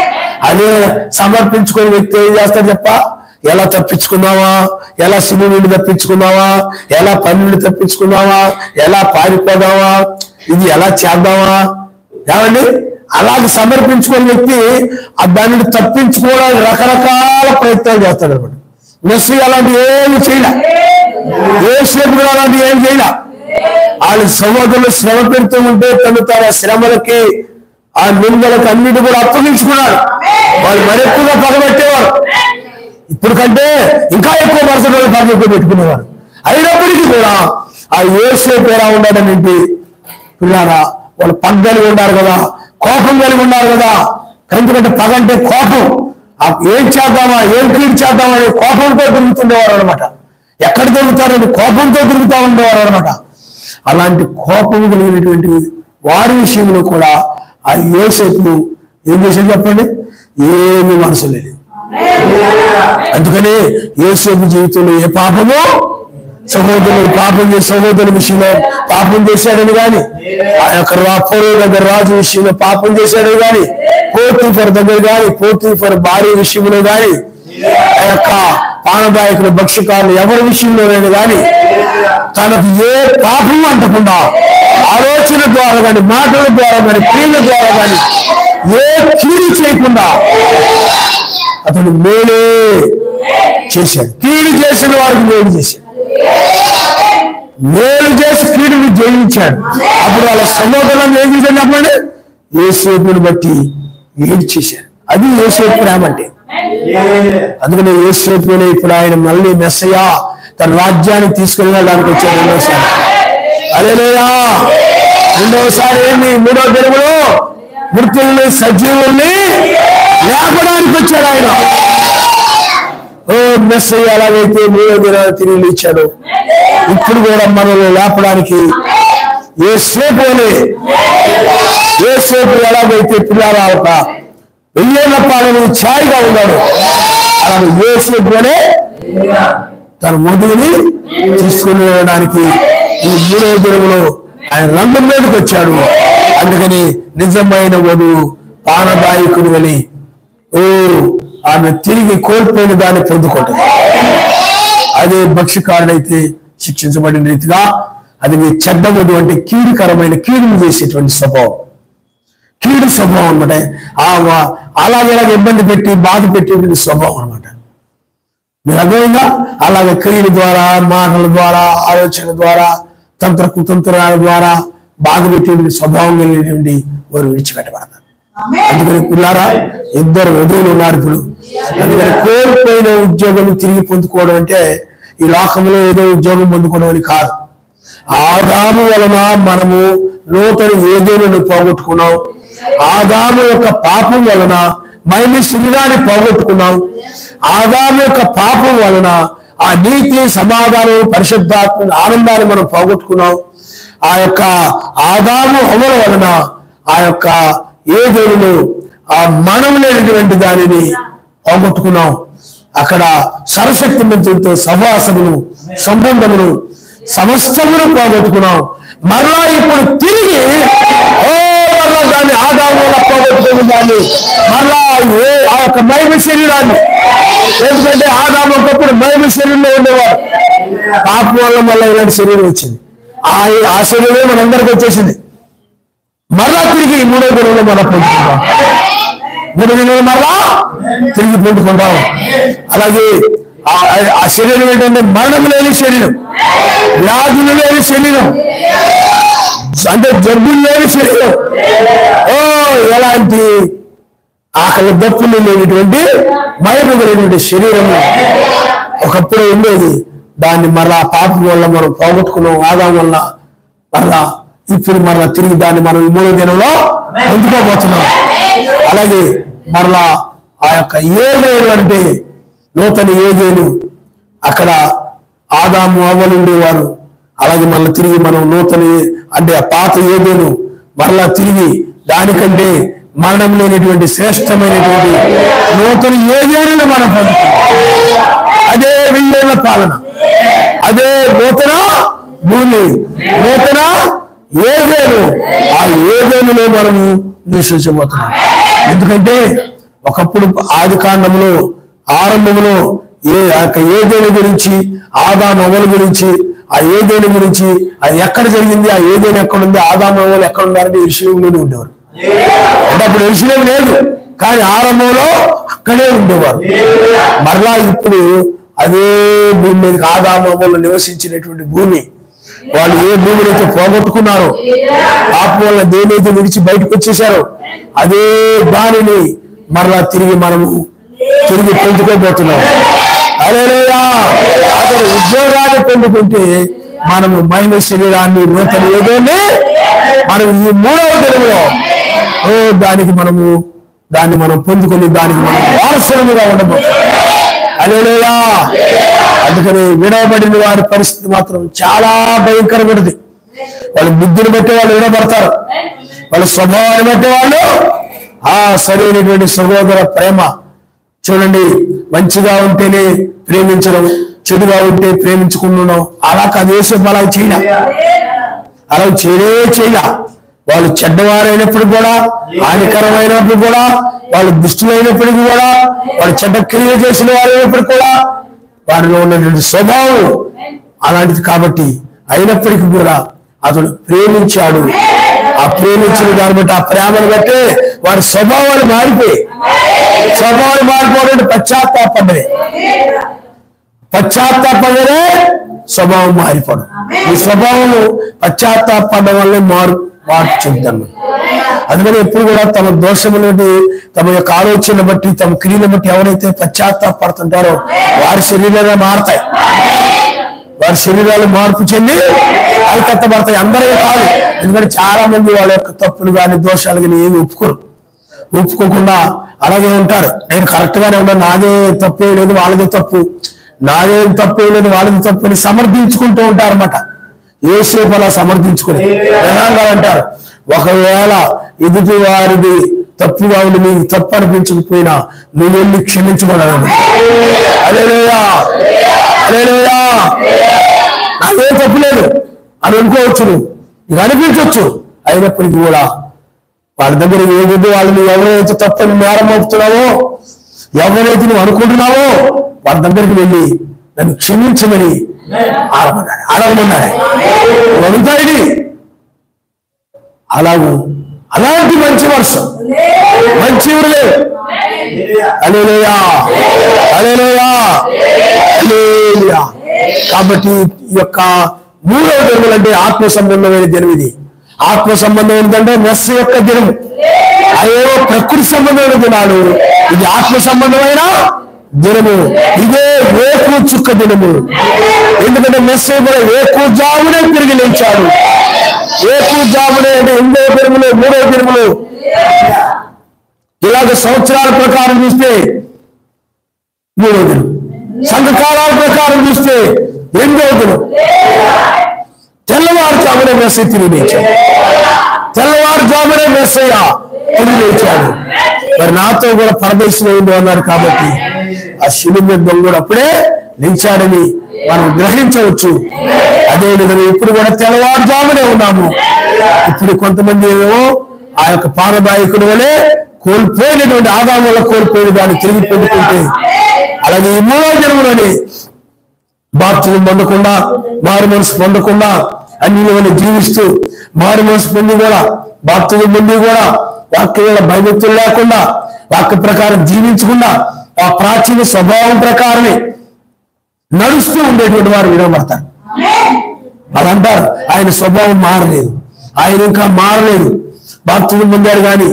అదే సమర్పించుకున్న వ్యక్తి ఏం చేస్తాడు చెప్ప, ఎలా తప్పించుకున్నావా, ఎలా సిని నుండి తప్పించుకున్నావా, ఎలా పని నుండి తప్పించుకున్నావా, ఎలా పారిపోదావా, ఇది ఎలా చేద్దామా, ఏమండి అలాగే సమర్పించుకున్న వ్యక్తి దాని నుండి తప్పించుకోవడానికి రకరకాల ప్రయత్నాలు చేస్తాడు అనమాట. మెస్సీ అలాంటి ఏమి చేయలే, యోసేపు కూడా అలాంటి ఏం చేయలే. వాళ్ళ సహోదరులు శ్రమ పెడుతూ ఉంటే తను తన శ్రమలకి ఆ నిందలకు అన్నిటి కూడా అప్పగించుకున్నాడు. వాళ్ళు మరెక్కువగా పగబెట్టేవారు, ఇప్పుడు కంటే ఇంకా ఎక్కువ మరుసటి వాళ్ళు పగ ఎక్కువ పెట్టుకునేవారు. అయినప్పటికీ కూడా ఆ యోసేపు ఎలా ఉండాలనేంటి పిల్లారా, వాళ్ళు పగ్గలిగి ఉండారు కదా, కోపం కలిగి ఉన్నారు కదా. ఎందుకంటే పగ అంటే కోపం, ఏం చేద్దామా ఏం కీడు చేద్దామా అనే కోపంతో తిరుగుతుండేవారు అనమాట. ఎక్కడ తిరుగుతారని కోపంతో తిరుగుతూ ఉండేవారు అనమాట. అలాంటి కోపం కలిగినటువంటి వారి విషయంలో కూడా ఆ యోసేపు ఏం చేశాడు చెప్పండి, ఏమి మనసు లేదు. అందుకని యోసేపు జీవితంలో ఏ పాపమో, సహోదరులు పాపం చేసి సహోదరుల విషయంలో పాపం చేశాడని కానీ, ఆ యొక్క ఫరో దగ్గర రాజు విషయంలో పాపం చేశాడని కానీ, పోతీఫర్ దగ్గర కానీ, పోతీఫర్ భార్య విషయంలో కానీ, ఆ యొక్క పానదాయకులు భక్ష్యకారులు ఎవరి విషయంలోనైనా కానీ తనకు ఏ పాపం అంటకుండా ఆలోచన ద్వారా కానీ, మాటల ద్వారా కానీ, క్రియల ద్వారా కానీ ఏ కీడు చేయకుండా అతను మేలే చేశాడు. కీడు చేసిన వారికి మేలు చేశాడు, మేలు చేసి కీడుని జయించాడు. అప్పుడు వాళ్ళ సహోదరులను ఏం చేశాడు చెప్పండి, యోసేపుని బట్టి ఏడు చేశాడు. అది యోసేపు ప్రేమ అంటే. అందుకని యోసేపుని ఇప్పుడు ఆయన మళ్ళీ మెస్సయ్యా తన రాజ్యానికి తీసుకుని వెళ్ళడానికి వచ్చాడు రెండోసారి. హల్లెలూయా. రెండోసారి ఏంటి, మూడో దినములో మృతుల్ని సజీవుల్ని లేపడానికి వచ్చాడు ఆయన. మెస్సయ్య ఎలాగైతే మూడో దినాలు తిరిగి లేచాడు, ఇప్పుడు కూడా మనల్ని లేపడానికి యోసేపు ఎలాగైతే పిల్లల ఒక వెయ్యేళ్ల పాలన ఛాయిగా ఉన్నాడు, అలాగే యోసేపునే తన వధువుని తీసుకుని వెళ్ళడానికి ఈ మూడో దినములో ఆయన రంగం మీదకి వచ్చాడు. అందుకని నిజమైన వధువు పానదాయకుని వెళ్ళి ఆమె తిరిగి కోల్పోయిన దాన్ని పొందుకుంటుంది. అదే భక్ష్యకారుడైతే శిక్షించబడిన రీతిగా అది మీ చెడ్డ వధువు అంటే కీడుకరమైన కీడును చేసేటువంటి స్వభావం, కీడు స్వభావం అనమాట. అలాగే ఇబ్బంది పెట్టి బాధ పెట్టేటువంటి స్వభావం అనమాట. మీరు అర్థమైందా? అలాగే క్రియల ద్వారా, మాటల ద్వారా, ఆలోచన ద్వారా, కుతంత్రాల ద్వారా బాధపెట్టేటువంటి స్వభావం కలిగినటువంటి వారు విడిచిపెట్టబడతారు. అందుకని పిల్లారా, ఇద్దరు వధువులు ఉన్నారు ఇప్పుడు. అందుకని కోల్పోయిన ఉద్యోగం తిరిగి పొందుకోవడం అంటే ఈ లోకంలో ఏదో ఉద్యోగం పొందుకోవడం అని కాదు. ఆదాము వలన మనము నూతన ఏదేను పోగొట్టుకున్నాం. ఆదాము యొక్క పాపం వలన మహిమ శరీరాన్ని పోగొట్టుకున్నాం. ఆదాము యొక్క పాపం వలన ఆ నీతి, సమాధానం, పరిశుద్ధాత్మ, ఆనందాన్ని మనం పోగొట్టుకున్నాం. ఆ యొక్క ఆదాము హవ్వల వలన ఆ యొక్క ఏదేను ఆ మనం లేనటువంటి దానిని పోగొట్టుకున్నాం. అక్కడ సర్వశక్తి మంత్రులతో సహవాసమును, సంబంధమును, సమస్తమును పోగొట్టుకున్నాం. మరలా ఇప్పుడు తిరిగి మరలా దాన్ని ఆదాము వల్ల పోగొట్టుకున్న దాన్ని మరలా ఆ యొక్క మహిమ శరీరాన్ని, ఎందుకంటే ఆదాము ఒకప్పుడు మహిమ శరీరంలో ఉండేవారు. పాపం వల్ల మళ్ళీ ఇలాంటి శరీరం వచ్చింది. ఆ శరీరమే మనందరికి వచ్చేసింది. మరలా తిరిగి మూడో దినంలో మనం పొందుకుంటాం. మూడో దినంలో మరలా తిరిగి పొందుకుంటాం. అలాగే ఆ శరీరం ఏంటంటే మరణం లేని శరీరం, వ్యాధులు లేని శరీరం, అంటే జబ్బులు లేని శరీరం, ఎలాంటి ఆకలి దప్పులు లేనిటువంటి మహిమ కలిగినటువంటి శరీరము ఒకప్పుడు ఉండేది. దాన్ని మరలా పాపం వల్ల మనం పోగొట్టుకున్నాం. ఆదాం వల్ల మరలా ఇప్పుడు మరలా తిరిగి దాన్ని మనం ఈ మూడో దినంలో పొందుకోబోతున్నాం. అలాగే మరలా ఆ యొక్క ఏదేను అంటే నూతన ఏదేను, అక్కడ ఆదాము అవ్వలు ఉండేవారు. అలాగే మళ్ళీ తిరిగి మనం నూతన అంటే ఆ పాత ఏదేను మరలా తిరిగి దానికంటే మరణం లేనటువంటి శ్రేష్టమైనటువంటి నూతన ఏదేను మనం పొందుతున్నాం. అదే 1000 ఏళ్ల పాలన, అదే నూతన భూమి, నూతన ఏదేను. ఆ ఏదేనులో మనము నివసించబోతున్నాం. ఎందుకంటే ఒకప్పుడు ఆది కాండంలో ఆరంభంలో ఏదేను గురించి, ఆదాము అవ్వల గురించి, ఆ ఏదేను గురించి, అది ఎక్కడ జరిగింది, ఆ ఏదేను ఎక్కడుంది, ఆదాము అవ్వలు ఎక్కడ ఉన్నారంటే యెరూషలేములోనే ఉండేవారు. అంటే అప్పుడు యెరూషలేము లేదు, కానీ ఆరంభంలో అక్కడే ఉండేవారు. మరలా ఇప్పుడు అదే భూమి మీదకి ఆదాము అవ్వలు నివసించినటువంటి భూమి, వాళ్ళు ఏ భూమిని అయితే పోగొట్టుకున్నారో, పాపం వల్ల దేనైతే విడిచి బయటకు వచ్చేసారో అదే దానిని మరలా తిరిగి మనము పొందుకోబోతున్నాం. హల్లెలూయా. అక్కడ ఉద్యోగాన్ని పొందుకుంటే మనము మహిమ శరీరాన్ని, నూతన ఏదోనే మనం ఈ మూడవ దినంలో దాన్ని మనం పొందుకొని దానికి మనం వారసులుగా ఉండబోతున్నాం. హల్లెలూయా. అందుకని విడవబడిన వారి పరిస్థితి మాత్రం చాలా భయంకరమైనది. వాళ్ళ బుద్ధిని బట్టి వాళ్ళు విడబడతారు, వాళ్ళ స్వభావాన్ని బట్టి వాళ్ళు సరైనటువంటి సహోదర ప్రేమ. చూడండి, మంచిగా ఉంటేనే ప్రేమించడం, చెడుగా ఉంటే ప్రేమించుకుంటున్నాం. అలా కాదు, యేసేపు అలా చేయలే. వాళ్ళు చెడ్డవారైనప్పుడు కూడా, హానికరమైనప్పుడు కూడా, వాళ్ళు దుష్టులైనప్పటికీ కూడా, వాళ్ళు చెడ్డ క్రియ చేసిన వారైనప్పుడు కూడా వారిలో ఉన్నటువంటి స్వభావం అలాంటిది. కాబట్టి అయినప్పటికీ కూడా అతడు ప్రేమించాడు. ఆ ప్రేమించిన దాన్ని బట్టి, ఆ ప్రేమను బట్టి వారి స్వభావాలు మారిపోవడం పశ్చాత్తాపడమే స్వభావం మారిపోవడం. ఈ స్వభావం పశ్చాత్తాపడడం వల్లే మార్పు చెందుతాను. అందుకని ఎప్పుడు కూడా తమ దోషములని, తమ యొక్క ఆలోచన బట్టి, తమ క్రియను బట్టి ఎవరైతే పశ్చాత్తాపడుతుంటారో వారి శరీరాలు మారుతాయి. వారి శరీరాలు మార్పు చెంది అవి కట్టబడతాయి. అందరే కాదు, ఎందుకంటే చాలా మంది వాళ్ళ యొక్క తప్పులు కానీ దోషాలు కానీ ఏమి ఒప్పుకోకుండా అలాగే ఉంటారు. నేను కరెక్ట్ గానే ఉన్నా, నాదే తప్పే లేదు వాళ్ళదే తప్పు, నాదేం తప్పే లేదు వాళ్ళది తప్పు అని సమర్థించుకుంటూ ఉంటారు అన్నమాట. యేసేపు అలా సమర్థించుకుని విధంగా అంటారు, ఒకవేళ ఎదుటి వారిది తప్పుగా ఉండి నీకు తప్పు అనిపించకపోయినా నువ్వు వెళ్ళి క్షమించబడాలి. హల్లెలూయా. నాకేం తప్పు లేదు అని అనుకోవచ్చు, నీకు అనిపించవచ్చు. అయినప్పటికీ కూడా వాళ్ళ దగ్గర ఏది వాళ్ళని ఎవరైతే తప్పని నేరం మోపుతున్నావో, ఎవరైతే నువ్వు అనుకుంటున్నావో వాళ్ళ దగ్గరికి వెళ్ళి నన్ను క్షమించమని అడగమన్నాడు. అడుగుతాయి అలాంటి మంచి వర్షం, మంచి ఊరులే. హల్లెలూయా. కాబట్టి ఈ యొక్క మూడవ దినములు అంటే ఆత్మ సంబంధమైన దినం ఇది. ఆత్మ సంబంధం ఏంటంటే మెస్స యొక్క దినము, అదేవో ప్రకృతి సంబంధమైన దినాలు, ఇది ఆత్మ సంబంధమైన దినము, ఇదే వేకు చుక్క దినము. ఎందుకంటే మెస్సే కూడా వేకుజామునే తిరిగి లేచాడు. వేకుజామునే అంటే 8వ దినములు 3వ దినములు, ఇలాగ సంవత్సరాల ప్రకారం చూస్తే 3వ దినం, సంఘకాలాల ప్రకారం చూస్తే 8వ దినం. తెల్లవారుజామునే మెస్సయ్య తిరిగి లేచాడు. తెల్లవారుజామునే మెస్సయ్య తిరిగి లేచాడు. మరి నాతో కూడా పరదేశంలో అన్నాడు కాబట్టి ఆ శిలువ దొంగడు అప్పుడే లేచాడని మనం గ్రహించవచ్చు. అదేవిధంగా ఇప్పుడు కూడా తెల్లవారుజామునే ఉన్నాము. ఇప్పుడు కొంతమంది ఏమో ఆ యొక్క పానదాయకుడు వలె కోల్పోయినటువంటి ఆదాము వల్ల కోల్పోయిన దాన్ని తిరిగి పొందుకుంటే, అలాగే ఈ 3వ దినములోనే బాప్తిజం పొందకుండా, మారు మనసు పొందకుండా అన్నిలో జీవిస్తూ, మారు మనసు పొంది కూడా బాప్తిజం పొంది కూడా వాక్య భయభక్తులు లేకుండా, వాక్య ప్రకారం జీవించకుండా ఆ ప్రాచీన స్వభావం ప్రకారమే నడుస్తూ ఉండేటువంటి వారు వినబడతారు. అదంటారు ఆయన స్వభావం మారలేదు, ఆయన ఇంకా మారలేదు. బాప్తిజం పొందాడు కానీ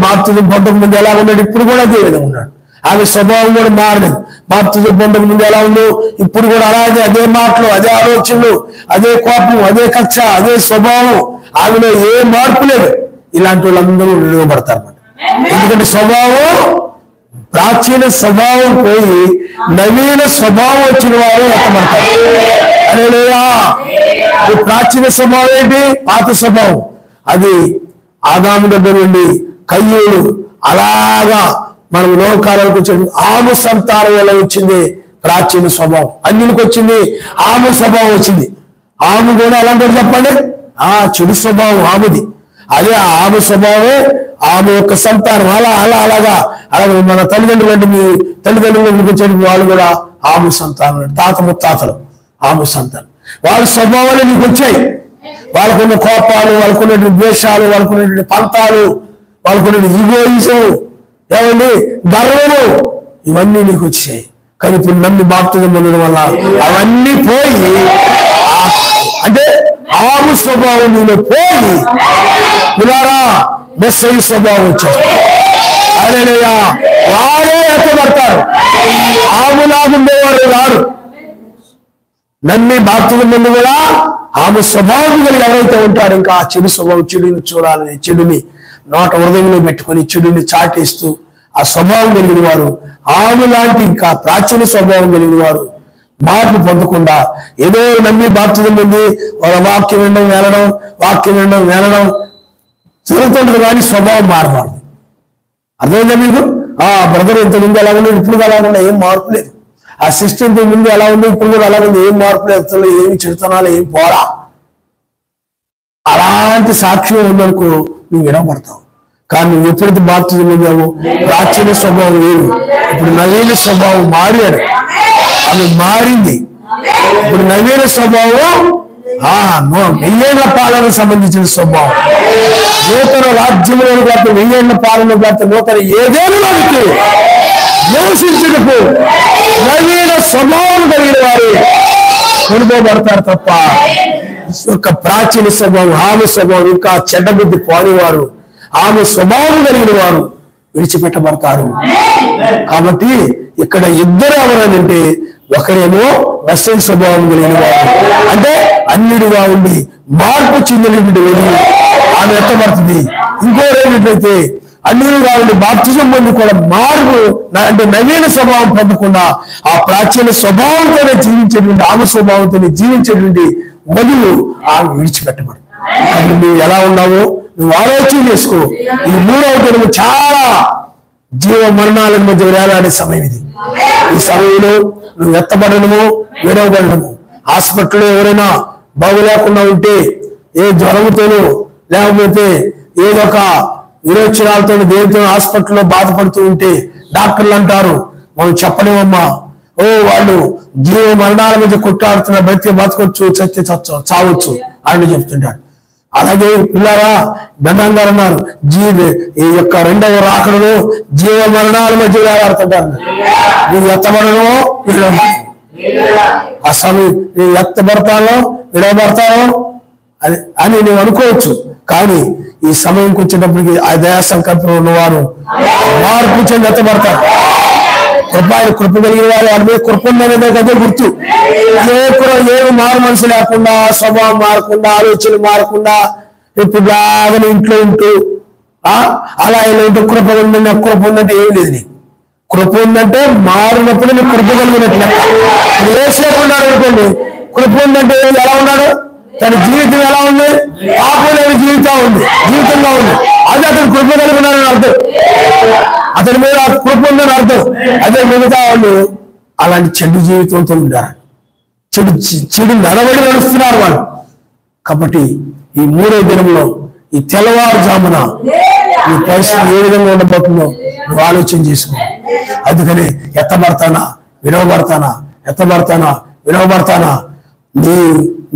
బాప్తిజం పొందక ముందు ఎలా ఉన్నాడు ఇప్పుడు కూడా అదే విధంగా ఉన్నాడు. ఆమె స్వభావం కూడా మారలేదు. బాప్తిజం పొందక ముందు ఎలా ఉందో ఇప్పుడు కూడా అలాగే, అదే మాటలు, అదే ఆలోచనలు, అదే కోపం, అదే కక్ష, అదే స్వభావం, ఆమెలో ఏ మార్పు లేదు. ఇలాంటి వాళ్ళందరూ నిలబడతారు. ఎందుకంటే స్వభావం, ప్రాచీన స్వభావం పోయి నవీన స్వభావం వచ్చిన వారు ఎత్తబడతారు. హల్లెలూయా. ఈ ప్రాచీన స్వభావం ఏంటి? పాత స్వభావం. అది ఆదాము దగ్గర నుండి కయ్యూలు అలాగా మనం లోకాలకు వచ్చి ఆము సంతానం వల్ల వచ్చింది ప్రాచీన స్వభావం. అన్నిటికి వచ్చింది ఆము స్వభావం వచ్చింది. ఆము కూడా అలాంటి చెప్పండి, చెడు స్వభావం ఆమెది. అదే ఆమె స్వభావమే ఆమె యొక్క సంతానం. అలాగా మన తల్లిదండ్రులు అంటే మీ తల్లిదండ్రులకు వచ్చే వాళ్ళు కూడా ఆమె సంతానం, తాత ముత్తాతలు ఆమె సంతానం. వాళ్ళ స్వభావాలు నీకు వచ్చాయి. వాళ్ళకున్న కోపాలు, వాళ్ళకున్న ద్వేషాలు, వాళ్ళకున్నటువంటి పంతాలు, వాళ్ళకున్న ఈగోయిజం, ఏమండి గర్వము, ఇవన్నీ నీకు వచ్చాయి. కానీ ఇప్పుడు నమ్మి బాప్తిజం పొందడం వల్ల అవన్నీ పోయి, అంటే ఆము స్వభావం నీలో పోయి పిల్లారా మెస్సయ్య స్వభావం వచ్చారు. హల్లెలూయా. వారే ఎత్తబడతారు. ఆములాగుండేవారు రారు. నమ్మి బాప్తిజం పొంది కూడా ఆమె స్వభావం కలిగి ఎవరైతే ఉంటారో ఇంకా ఆ చెడు స్వభావం, చెడుని చూడాలని చెడుని నోట హృదయంలో పెట్టుకొని చెడుని చాటేస్తూ ఆ స్వభావం కలిగిన వారు, ఆమె లాంటి ఇంకా ప్రాచీన స్వభావం కలిగిన వారు మార్పు పొందకుండా ఏదో నమ్మి బాప్తిజం పొంది వాళ్ళ వాక్యం వినడం జరుగుతుంటుంది కానీ స్వభావం మారబారదు. అర్థమైందా మీకు? బ్రదర్ ఇంతకుముందు ఎలా ఉంది, ఇప్పుడు ఎలా ఉన్నా ఏం మార్పు లేదు. ఆ సిస్టమ్ ఇంతకు ముందు ఎలా ఉంది, ఇప్పుడు కూడా ఎలా ఉంది, ఏం మార్పు లేదు. ఏమి చెడుతున్నాలో ఏం పోరా. అలాంటి సాక్ష్యం ఉందనుకో నువ్వు వినపడతావు. కానీ నువ్వు ఎప్పుడైతే బాప్తిజం పొందావో ప్రాచీన స్వభావం లేదు, ఇప్పుడు నవీన స్వభావం మారాడు. అది మారింది. ఇప్పుడు నవీన స్వభావం 1000 పాలనకు సంబంధించిన స్వభావం. నూతన రాజ్యంలో 1000 పాలన నూతన ఏదేళ్ళకి నివసించుటకు నవీన స్వభావం కలిగిన వారు కొనుకోబడతారు తప్ప ఒక ప్రాచీన స్వభావం, ఆమె స్వభావం, ఇంకా చెడ్డబుద్ధి పోనివారు, ఆమె స్వభావం కలిగిన వారు విడిచిపెట్టబడతారు. కాబట్టి ఇక్కడ ఇద్దరు ఎవరనంటే ఒకరేమో మెస్సయ్య స్వభావం కలిగిన వారు, అంటే అన్నిటిగా ఉండి మార్పు చెందినటువంటి వెళ్ళి ఆమె ఎత్తబడుతుంది. ఇంకోరేమిటైతే అన్నిటిగా ఉండి బాప్తిజం పొంది కూడా మార్పు అంటే నవీన స్వభావం పొందకుండా ఆ ప్రాచీన స్వభావంతోనే జీవించేటువంటి ఆమె స్వభావంతోనే జీవించేటువంటి మొదలు ఆమె విడిచిపెట్టబడు. నువ్వు ఎలా ఉన్నావో నువ్వు ఆలోచన చేసుకో. ఈ 3వ దినము చాలా జీవ మరణాల మధ్య వేలాడే సమయం ఇది. ఈ సమయంలో నువ్వు ఎత్తబడము, విడవబడము. హాస్పిటల్లో ఎవరైనా బాగులేకుండా ఉంటే, ఏ జ్వరంతోనూ లేకపోతే ఏదో ఒక విరోచనాలతో దేనితో హాస్పిటల్లో బాధపడుతూ ఉంటే డాక్టర్లు అంటారు మనం చెప్పలేమమ్మా, వాళ్ళు జీవ మరణాల మధ్య కొట్టాడుతున్న బతకొచ్చు, చచ్చి చావచ్చు అని చెప్తుంటాడు. అలాగే పిల్లారా దండం గారు అన్నారు, ఈ యొక్క 2వ రాకడలో జీవ మరణాల మధ్య వేలాడుతుంటారు. నువ్వు ఎత్తబడను, ఆ సమయం నువ్వు ఎత్తబడతానో విడవబడతానో అని నువ్వు అనుకోవచ్చు. కానీ ఈ సమయంకి వచ్చేటప్పటికి ఆ దయా సంకల్పంలో ఉన్నవారు మార్పు చెంది ఎత్తబడతారు. కృప కలిగిన వారు వారి మీద కృప ఉందనేది అదే గుర్తు. ఏమి మారు మనసు లేకుండా, స్వభావం మారకుండా, ఆలోచనలు మారకుండా, ఇప్పుడు బాగా ఇంట్లో ఉంటూ అలా ఇలా ఉంటూ కృప ఉందండి, అకృప ఉందంటే ఏమి లేదు. నీకు కృప ఉందంటే మారినప్పుడు నీకు కృప కలిగినట్లు. ఏసేపు ఉన్నాడు అనుకోండి, కృప ఉందంటే ఎలా ఉన్నాడు, తన జీవితం ఎలా ఉంది, పాపం లేని జీవితంగా ఉంది. అది అతను కృప కలిగి ఉన్నాడని అర్థం. అతని మీద కృప ఉందని అర్థం. అదే మిగతా వాళ్ళు అలాంటి చెడు జీవితంతో ఉంటారు, చెడు నడవడి నడుస్తున్నారు వాళ్ళు. కాబట్టి ఈ 3వ దినంలో ఈ తెల్లవారుజామున ఈ పరిస్థితి ఏ విధంగా ఉండబోతుందో నువ్వు ఆలోచన చేసుకో. అందుకని ఎత్తబడతానా వినవబడతానా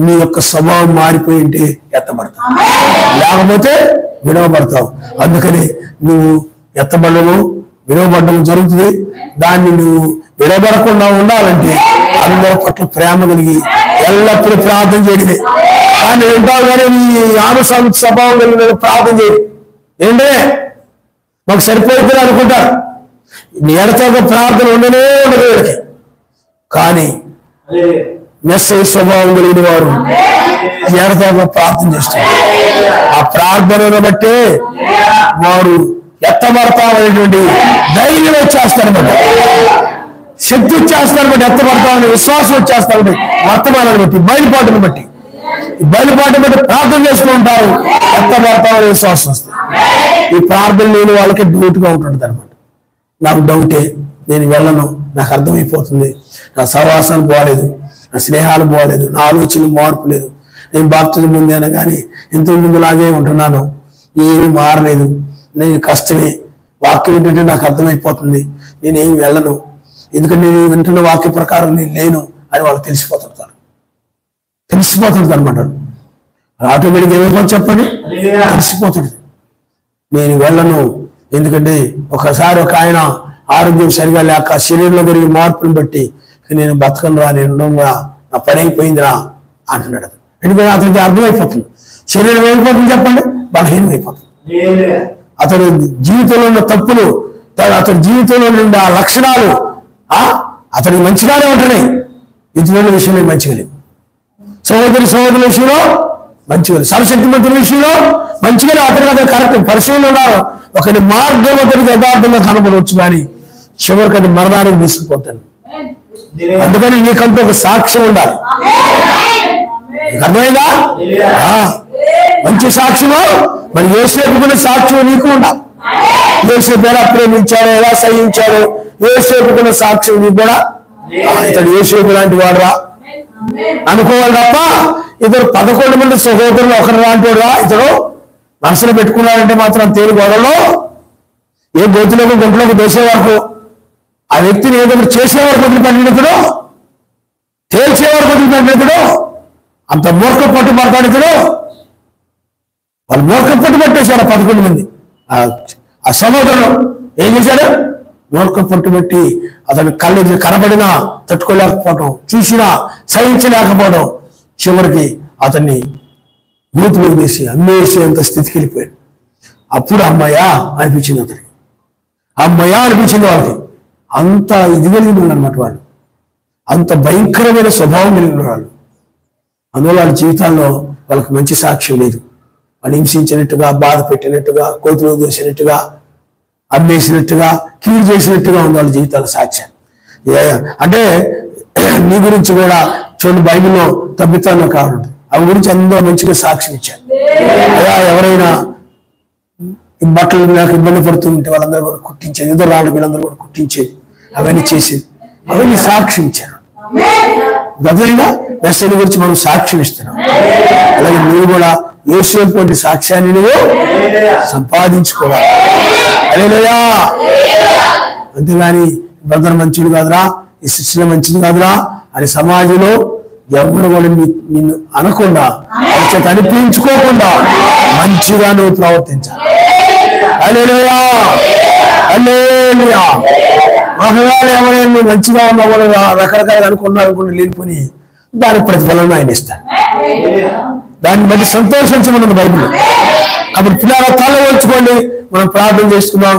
నీ యొక్క స్వభావం మారిపోయి ఉంటే ఎత్తబడతావు, లేకపోతే వినవబడతావు. అందుకని నువ్వు వినవబడడం జరుగుతుంది. దాన్ని నువ్వు వినబడకుండా ఉండాలంటే అందరి పట్ల ప్రేమ కలిగి ఎల్లప్పుడూ ప్రార్థన చేయడమే. కానీ ఉంటావు కానీ నీ ఆనుసంత స్వభావం కలిగిన ప్రార్థన చేయడు. ఏంటంటే మాకు సరిపోతుంది అనుకుంటారు. ఎడతెగ ప్రార్థన ఉండనే ఉండదు వీళ్ళకి. కానీ మెస్సై స్వభావం కలిగిన వారు ఎడతెగ ప్రార్థన చేస్తారు. ఆ ప్రార్థనను బట్టే వారు ఎత్తబడతామనేటువంటి ధైర్యం వచ్చేస్తారన్నమాట, శక్తి వచ్చేస్తారన్నమాట. ఎత్తబడతామని విశ్వాసం వచ్చేస్తారన్నమాట. వర్తమానాన్ని బట్టి, బయలుపాటును బట్టి ప్రార్థన చేస్తూ ఉంటారు. ఎత్తబడతామని విశ్వాసం వస్తుంది. ఈ ప్రార్థన లేని వాళ్ళకి డౌట్గా ఉంటుంది అనమాట. నాకు డౌటే, నేను వెళ్ళను, నాకు అర్థమైపోతుంది, నా సహవాసాలు బాగలేదు, నా స్నేహాలు బాగలేదు, నా ఆలోచనలు మార్పు లేదు, నేను బాప్తిజం పొందాను కానీ ఇంతకు ముందులాగే ఉంటున్నాను, ఏమీ మారలేదు, నేను కష్టమే, వాక్యం ఏంటంటే నాకు అర్థమైపోతుంది, నేనేమి వెళ్ళను, ఎందుకంటే నేను వింటున్న వాక్య ప్రకారం నేను లేను అని వాళ్ళు తెలిసిపోతుంటారు అనమాట. ఆటోమేటిక్ ఏమైపోతుంది చెప్పండి, తెలిసిపోతుంది. నేను వెళ్ళను, ఎందుకంటే ఒకసారి ఒక ఆయన ఆరోగ్యం సరిగా లేక శరీరంలో జరిగే మార్పుని బట్టి నేను బతకను రా, నేను నా పని అయిపోయిందిరా అంటున్నాడు. ఎందుకంటే అతనికి అర్థమైపోతుంది శరీరం ఏమైపోతుంది చెప్పండి, బలహీనం అయిపోతుంది. అతని జీవితంలో ఉన్న తప్పులు, అతని జీవితంలో ఉండే ఆ లక్షణాలు అతనికి మంచిగానే ఉంటున్నాయి, ఇతరుల విషయంలో మంచిగా లేవు. సహోదరుల విషయంలో మంచిగా, సర్వశక్తిమంతుల విషయంలో మంచిగా అతనికి కరెక్ట్ పరిశీలన ఉన్నారు. ఒకటి మార్గం అతనికి యథార్థంగా కనబడవచ్చు, కానీ చివరికి అది మరణానికి తీసుకుపోతాను. అందుకని నీకంటూ ఒక సాక్ష్యం ఉండాలి. అర్థమైందా? మంచి సాక్ష్యము మరి యేసేపుకున్న సాక్ష్యం నీకు ఉండాలి. యేసేపు ఎలా ప్రేమించాడో, ఎలా సహించాడో యేసేపుకున్న సాక్ష్యం నీకు కూడా. ఇతడు యేసేపు లాంటి వాడురా అనుకోవాలి తప్ప ఇతడు 11 మంది సహోదరులు ఒకరు లాంటి వాడురా ఇతడు మనసులో పెట్టుకున్నాడంటే మాత్రం తేలి గోడలో ఏ గోతులకు గుంటలోకి దోసే వరకు ఆ వ్యక్తిని ఏదైనా చేసేవారు వదిలిపెట్టినప్పుడు, తేల్చేవారు వదిలిపెట్టినప్పుడు అంత మూర్ఖ పట్టుబడతాడు. ఇతడు వాళ్ళు మూర్ఖ పట్టుబట్టేశారు 11 మంది. ఆ సహోదరులు ఏం చేశాడు, మూర్ఖ పట్టుబట్టి అతని కళ్ళు కనబడినా తట్టుకోలేకపోవడం, చూసినా సహించలేకపోవడం, చివరికి అతన్ని గూతులు వేసి అమ్మేసేంత స్థితికి వెళ్ళిపోయాడు. అప్పుడు అమ్మయ్యా అనిపించింది అతనికి, అమ్మయ్యా అనిపించింది వాళ్ళకి. అంత ఇది కలిగిన అన్నమాట వాళ్ళు, అంత భయంకరమైన స్వభావం కలిగిన వాళ్ళు. అందువల్ల వాళ్ళ జీవితాల్లో వాళ్ళకి మంచి సాక్ష్యం లేదు. వాళ్ళు హింసించినట్టుగా, బాధ పెట్టినట్టుగా, కోతులు చేసినట్టుగా, అమ్మేసినట్టుగా, కీడు చేసినట్టుగా ఉంది వాళ్ళ జీవితాల సాక్ష్యం. అంటే నీ గురించి కూడా చూడండి, బైబిల్లో తప్పితాల్లో కావాలి అవి గురించి అందరూ మంచిగా సాక్ష్యం ఇచ్చారు. అలా ఎవరైనా బట్టలు నాకు ఇబ్బంది పడుతుంటే వాళ్ళందరూ కూడా కుట్టించేది, ఎదురు రాళ్ళు వీళ్ళందరూ కూడా కుట్టించేది, అవన్నీ చేసేది, అవన్నీ సాక్ష్యం ఇచ్చారు. గతంగా మెస్సైని గురించి మనం సాక్ష్యం ఇస్తున్నాం. అలాగే నువ్వు కూడా యేసేపు వంటి సాక్ష్యాన్ని నువ్వు సంపాదించుకోవాలి. హల్లెలూయా. అంతేగాని బ్రదర్ మంచిది కాదురా, ఈ శిష్యుల మంచిది కాదురా అని సమాజంలో ఎవరు కూడా నిన్ను అనకుండా, అనిపించుకోకుండా మంచిగా నువ్వు ప్రవర్తించాలి. హల్లెలూయా, హల్లెలూయా. ఒకవేళ ఎవరైనా నువ్వు మంచిగా ఉన్నా కూడా రకరకాలు అనుకున్నారు అనుకుని లేనిపోయి దాని ప్రతిఫలం ఆయన ఇస్తాడు. దాన్ని బట్టి సంతోషించమన్నది బైబిల్. అప్పుడు పిల్లల తల వంచుకోండి, మనం ప్రార్థన చేసుకుందాం.